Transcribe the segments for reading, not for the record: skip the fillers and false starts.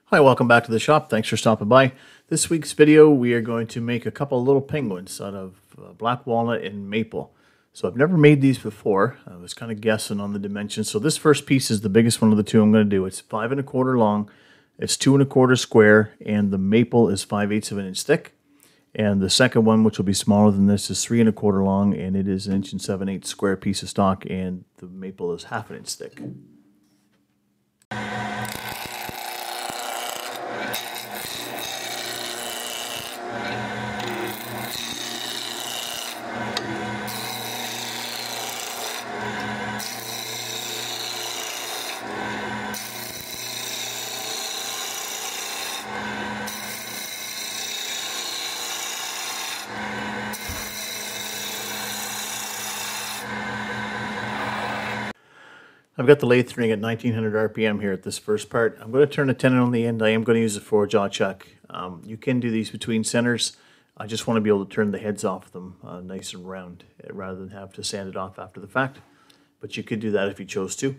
Hi, welcome back to the shop. Thanks for stopping by. This week's video, we are going to make a couple of little penguins out of black walnut and maple. So I've never made these before. I was kind of guessing on the dimensions. So this first piece is the biggest one of the two I'm going to do. It's 5 1/4 long, it's 2 1/4 square, and the maple is 5/8 of an inch thick. And the second one, which will be smaller than this, is 3 1/4 long, and it is 1 7/8 square piece of stock, and the maple is 1/2 inch thick. I've got the lathe turning at 1900 RPM here at this first part. I'm going to turn a tenon on the end. I am going to use a 4-jaw chuck. You can do these between centers. I just want to be able to turn the heads off them nice and round rather than have to sand it off after the fact. But you could do that if you chose to.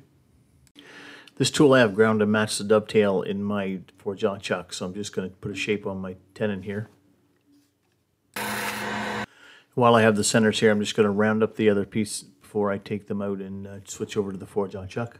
This tool I have ground to match the dovetail in my 4-jaw chuck, so I'm just going to put a shape on my tenon here. While I have the centers here, I'm just going to round up the other piece before I take them out and switch over to the 4-jaw chuck.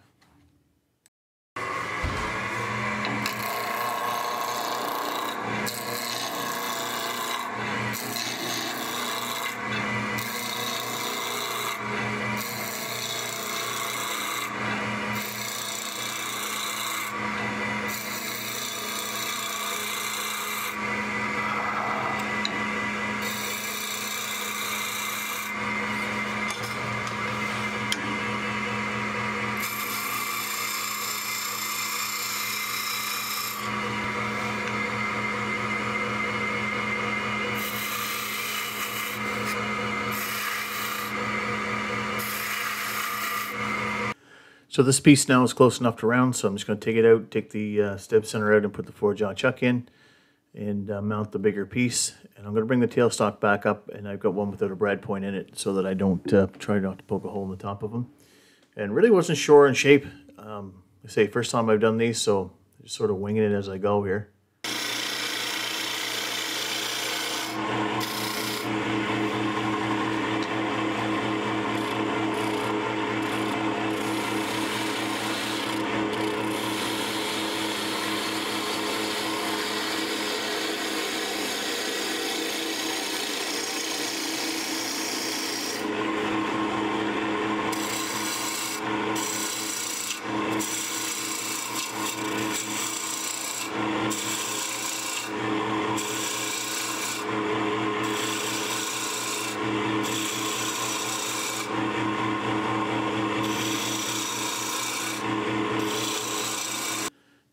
So this piece now is close enough to round, so I'm just going to take it out, take the stem center out and put the 4-jaw chuck in and mount the bigger piece. And I'm going to bring the tailstock back up, and I've got one without a brad point in it so that I don't try not to poke a hole in the top of them. And really wasn't sure on shape. I say first time I've done these, so just sort of winging it as I go here.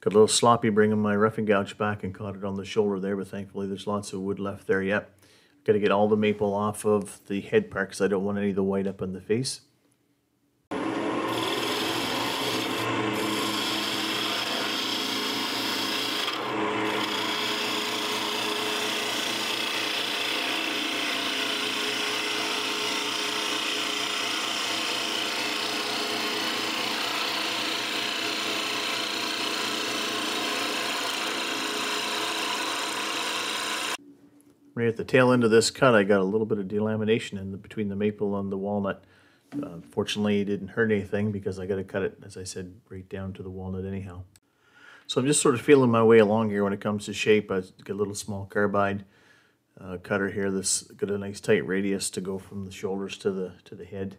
Got a little sloppy bringing my roughing gouge back and caught it on the shoulder there, but thankfully there's lots of wood left there yet. Got to get all the maple off of the head part because I don't want any of the white up in the face. Right at the tail end of this cut, I got a little bit of delamination in between the maple and the walnut. Fortunately, it didn't hurt anything because I got to cut it, as I said, right down to the walnut anyhow. So I'm just sort of feeling my way along here when it comes to shape. I've got a little small carbide cutter here that's got a nice tight radius to go from the shoulders to the head.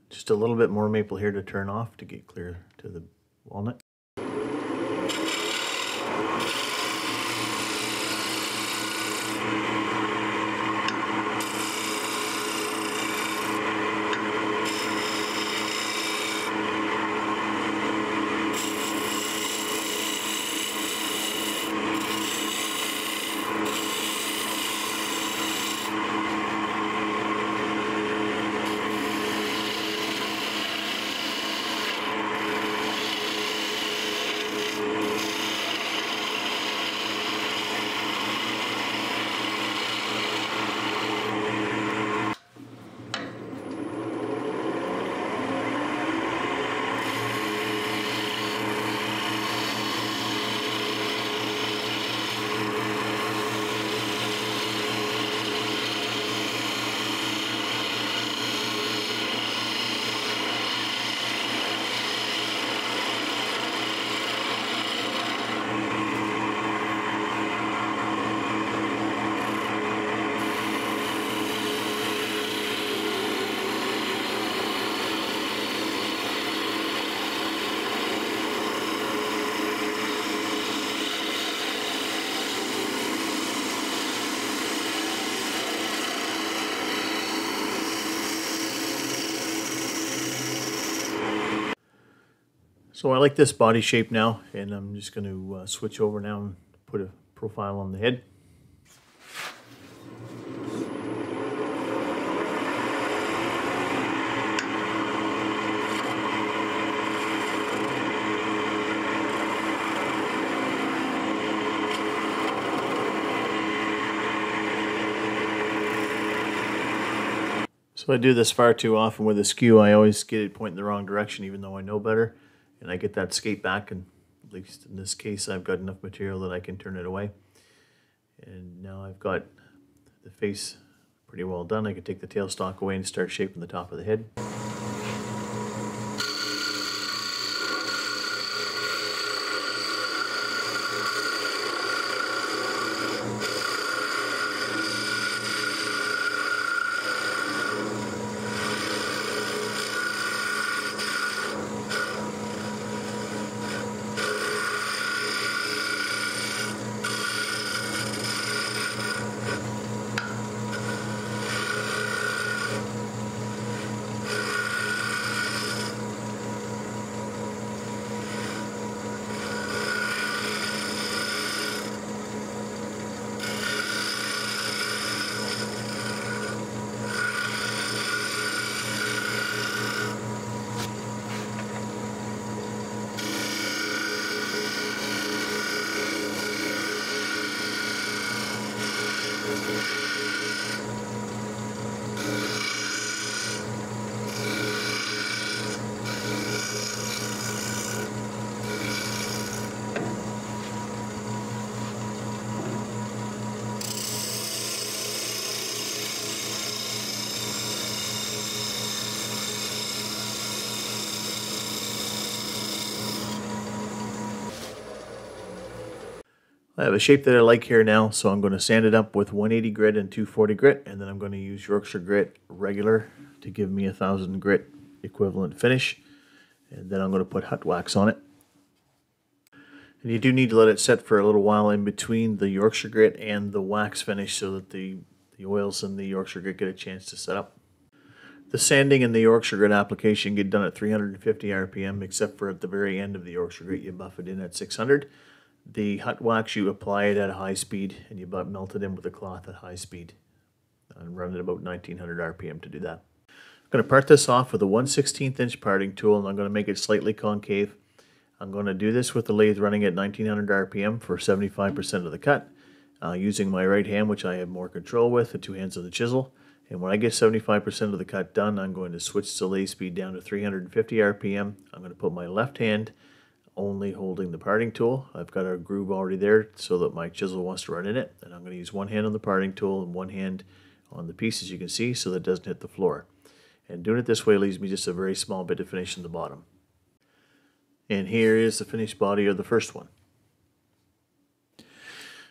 Just a little bit more maple here to turn off to get clear to the walnut. So I like this body shape now, and I'm just going to switch over now and put a profile on the head. So I do this far too often with a skew. I always get it pointing the wrong direction even though I know better. And I get that skate back, and at least in this case I've got enough material that I can turn it away. And now I've got the face pretty well done. I can take the tailstock away and start shaping the top of the head. I have a shape that I like here now, so I'm going to sand it up with 180 grit and 240 grit, and then I'm going to use Yorkshire grit regular to give me 1000 grit equivalent finish, and then I'm going to put hot wax on it. And you do need to let it set for a little while in between the Yorkshire grit and the wax finish so that the oils in the Yorkshire grit get a chance to set up. The sanding and the Yorkshire grit application get done at 350 RPM, except for at the very end of the Yorkshire grit you buff it in at 600. The hot wax, you apply it at a high speed, and you melt it in with a cloth at high speed. And run it about 1900 RPM to do that. I'm going to part this off with a 1/16 inch parting tool, and I'm going to make it slightly concave. I'm going to do this with the lathe running at 1900 RPM for 75% of the cut, using my right hand, which I have more control with, the two hands of the chisel. And when I get 75% of the cut done, I'm going to switch the lathe speed down to 350 RPM. I'm going to put my left hand only holding the parting tool. I've got a groove already there so that my chisel wants to run in it, and I'm going to use one hand on the parting tool and one hand on the piece, as you can see, so that it doesn't hit the floor. And doing it this way leaves me just a very small bit of finish in the bottom. And here is the finished body of the first one.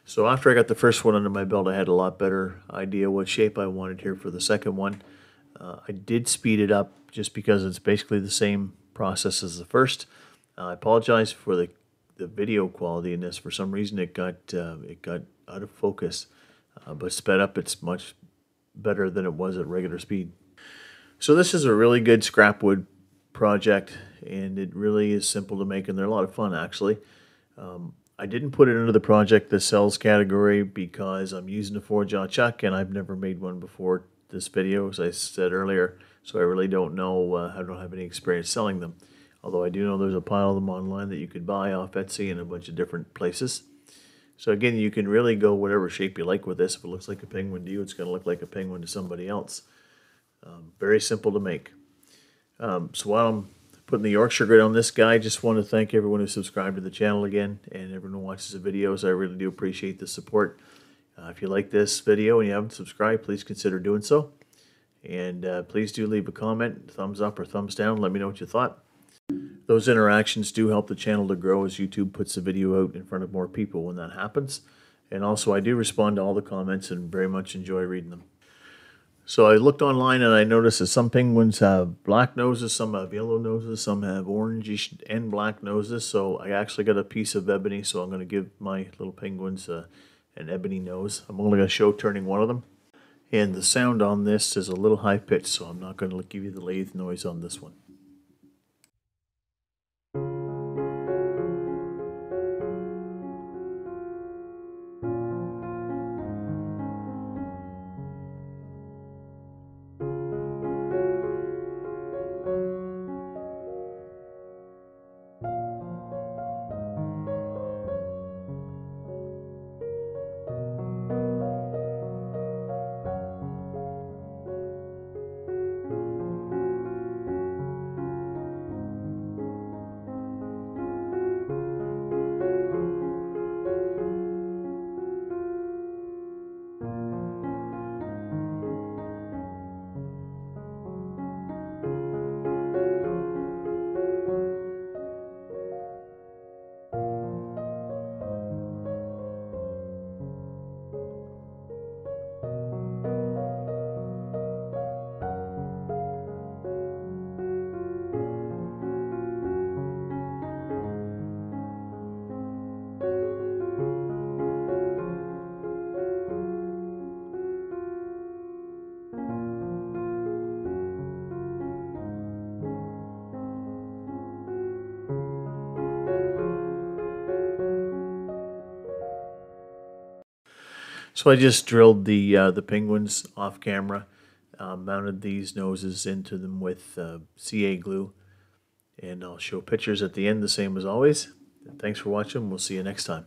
So after I got the first one under my belt, I had a lot better idea what shape I wanted here for the second one. I did speed it up just because it's basically the same process as the first. I apologize for the video quality in this. For some reason it got out of focus, but sped up it's much better than it was at regular speed. So this is a really good scrap wood project, and it really is simple to make, and they're a lot of fun actually. I didn't put it into the project the cells category because I'm using a 4-jaw chuck and I've never made one before this video, as I said earlier, so I really don't know, I don't have any experience selling them. Although I do know there's a pile of them online that you could buy off Etsy and a bunch of different places. So again, you can really go whatever shape you like with this. If it looks like a penguin to you, it's going to look like a penguin to somebody else. Very simple to make. So while I'm putting the Yorkshire grit on this guy, I just want to thank everyone who subscribed to the channel again, and everyone who watches the videos. I really do appreciate the support. If you like this video and you haven't subscribed, please consider doing so. And please do leave a comment, thumbs up or thumbs down. Let me know what you thought. Those interactions do help the channel to grow as YouTube puts the video out in front of more people when that happens. And also I do respond to all the comments and very much enjoy reading them. So I looked online and I noticed that some penguins have black noses, some have yellow noses, some have orangish and black noses. So I actually got a piece of ebony, so I'm going to give my little penguins an ebony nose. I'm only going to show turning one of them. And the sound on this is a little high pitched, so I'm not going to give you the lathe noise on this one. So I just drilled the penguins off camera, mounted these noses into them with CA glue, and I'll show pictures at the end, the same as always. Thanks for watching. We'll see you next time.